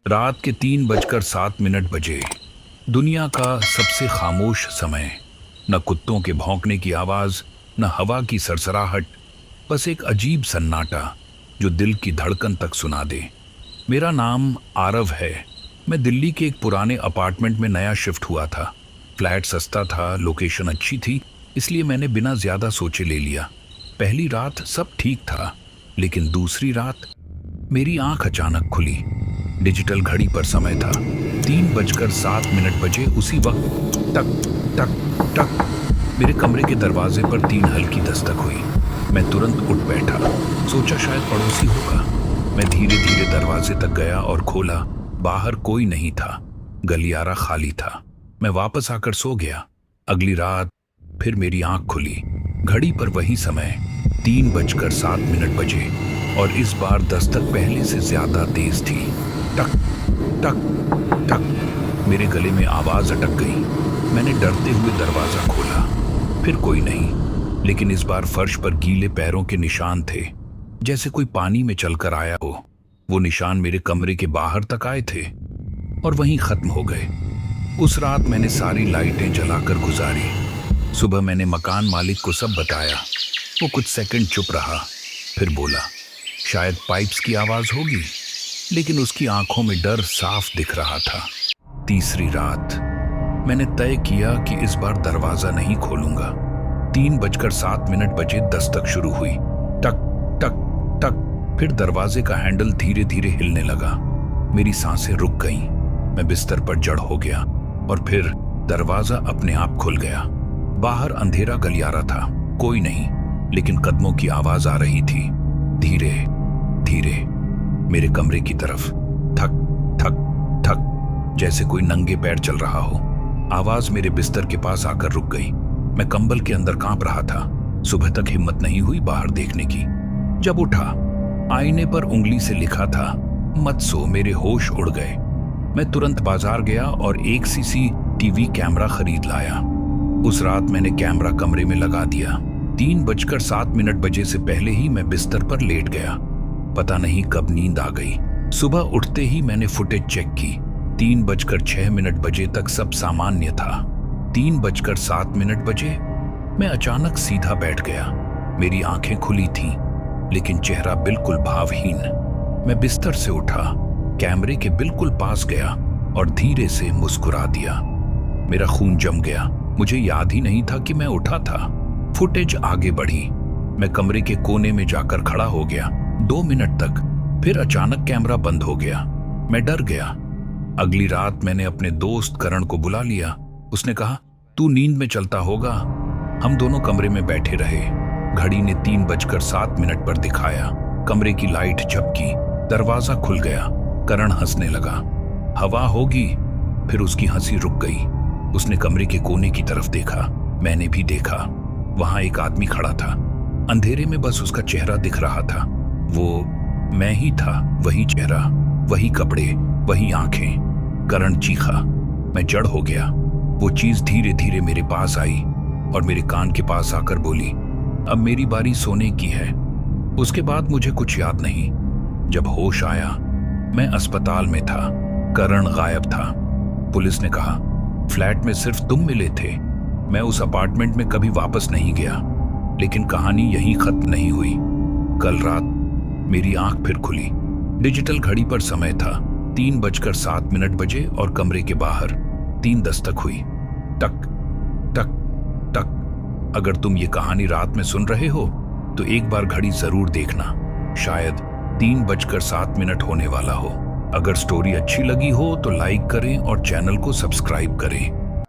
रात के 3:07 बजे। दुनिया का सबसे खामोश समय। न कुत्तों के भौंकने की आवाज, न हवा की सरसराहट, बस एक अजीब सन्नाटा जो दिल की धड़कन तक सुना दे। मेरा नाम आरव है। मैं दिल्ली के एक पुराने अपार्टमेंट में नया शिफ्ट हुआ था। फ्लैट सस्ता था, लोकेशन अच्छी थी, इसलिए मैंने बिना ज्यादा सोचे ले लिया। पहली रात सब ठीक था, लेकिन दूसरी रात मेरी आंख अचानक खुली। डिजिटल घड़ी पर समय था 3:07 बजे। उसी वक्त टक टक टक मेरे कमरे के दरवाजे पर 3 हल्की दस्तक हुई। मैं तुरंत उठ बैठा, सोचा शायद पड़ोसी होगा। मैं धीरे धीरे दरवाजे तक गया और खोला। बाहर कोई नहीं था, गलियारा खाली था। मैं वापस आकर सो गया। अगली रात फिर मेरी आंख खुली। घड़ी पर वही समय 3:07 बजे, और इस बार दस्तक पहले से ज्यादा तेज थी। टक टक टक मेरे गले में आवाज अटक गई। मैंने डरते हुए दरवाजा खोला। फिर कोई नहीं, लेकिन इस बार फर्श पर गीले पैरों के निशान थे, जैसे कोई पानी में चलकर आया हो। वो निशान मेरे कमरे के बाहर तक आए थे और वहीं खत्म हो गए। उस रात मैंने सारी लाइटें जलाकर गुजारी। सुबह मैंने मकान मालिक को सब बताया। वो कुछ सेकंड चुप रहा, फिर बोला शायद पाइप्स की आवाज होगी, लेकिन उसकी आंखों में डर साफ दिख रहा था। तीसरी रात मैंने तय किया कि इस बार दरवाजा नहीं खोलूंगा। 3:07 बजे दस्तक शुरू हुई। टक टक टक फिर दरवाजे का हैंडल धीरे धीरे हिलने लगा। मेरी सांसें रुक गईं। मैं बिस्तर पर जड़ हो गया और फिर दरवाजा अपने आप खुल गया। बाहर अंधेरा गलियारा था, कोई नहीं, लेकिन कदमों की आवाज आ रही थी, धीरे धीरे मेरे कमरे की तरफ। ठक ठक ठक, जैसे कोई नंगे पैर चल रहा हो। आवाज मेरे बिस्तर के पास आकर रुक गई। मैं कंबल के अंदर कांप रहा था। सुबह तक हिम्मत नहीं हुई बाहर देखने की। जब उठा, आईने पर उंगली से लिखा था मत सो। मेरे होश उड़ गए। मैं तुरंत बाजार गया और एक CCTV कैमरा खरीद लाया। उस रात मैंने कैमरा कमरे में लगा दिया। 3:07 बजे से पहले ही मैं बिस्तर पर लेट गया। पता नहीं कब नींद आ गई। सुबह उठते ही मैंने फुटेज चेक की। 3:06 बजे तक सब सामान्य था। 3:07 बजे मैं अचानक सीधा बैठ गया। मेरी आंखें खुली थीं, लेकिन चेहरा बिल्कुल भावहीन। मैं बिस्तर से उठा, कैमरे के बिल्कुल पास गया और धीरे से मुस्कुरा दिया। मेरा खून जम गया। मुझे याद ही नहीं था कि मैं उठा था। फुटेज आगे बढ़ी। मैं कमरे के कोने में जाकर खड़ा हो गया 2 मिनट तक, फिर अचानक कैमरा बंद हो गया। मैं डर गया। अगली रात मैंने अपने दोस्त करण को बुला लिया। उसने कहा तू नींद में चलता होगा। हम दोनों कमरे में बैठे रहे। घड़ी ने 3:07 पर दिखाया। कमरे की लाइट झपकी, दरवाजा खुल गया। करण हंसने लगा। हवा होगी। फिर उसकी हंसी रुक गई। उसने कमरे के कोने की तरफ देखा। मैंने भी देखा। वहां एक आदमी खड़ा था। अंधेरे में बस उसका चेहरा दिख रहा था। वो मैं ही था। वही चेहरा, वही कपड़े, वही आंखें। करण चीखा। मैं जड़ हो गया। वो चीज धीरे धीरे मेरे पास आई और मेरे कान के पास आकर बोली अब मेरी बारी सोने की है। उसके बाद मुझे कुछ याद नहीं। जब होश आया, मैं अस्पताल में था। करण गायब था। पुलिस ने कहा फ्लैट में सिर्फ तुम मिले थे। मैं उस अपार्टमेंट में कभी वापस नहीं गया। लेकिन कहानी यहीं खत्म नहीं हुई। कल रात मेरी आंख फिर खुली। डिजिटल घड़ी पर समय था 3:07 बजे और कमरे के बाहर 3 दस्तक हुई। टक टक टक। अगर तुम ये कहानी रात में सुन रहे हो तो एक बार घड़ी जरूर देखना। शायद 3:07 होने वाला हो। अगर स्टोरी अच्छी लगी हो तो लाइक करें और चैनल को सब्सक्राइब करें।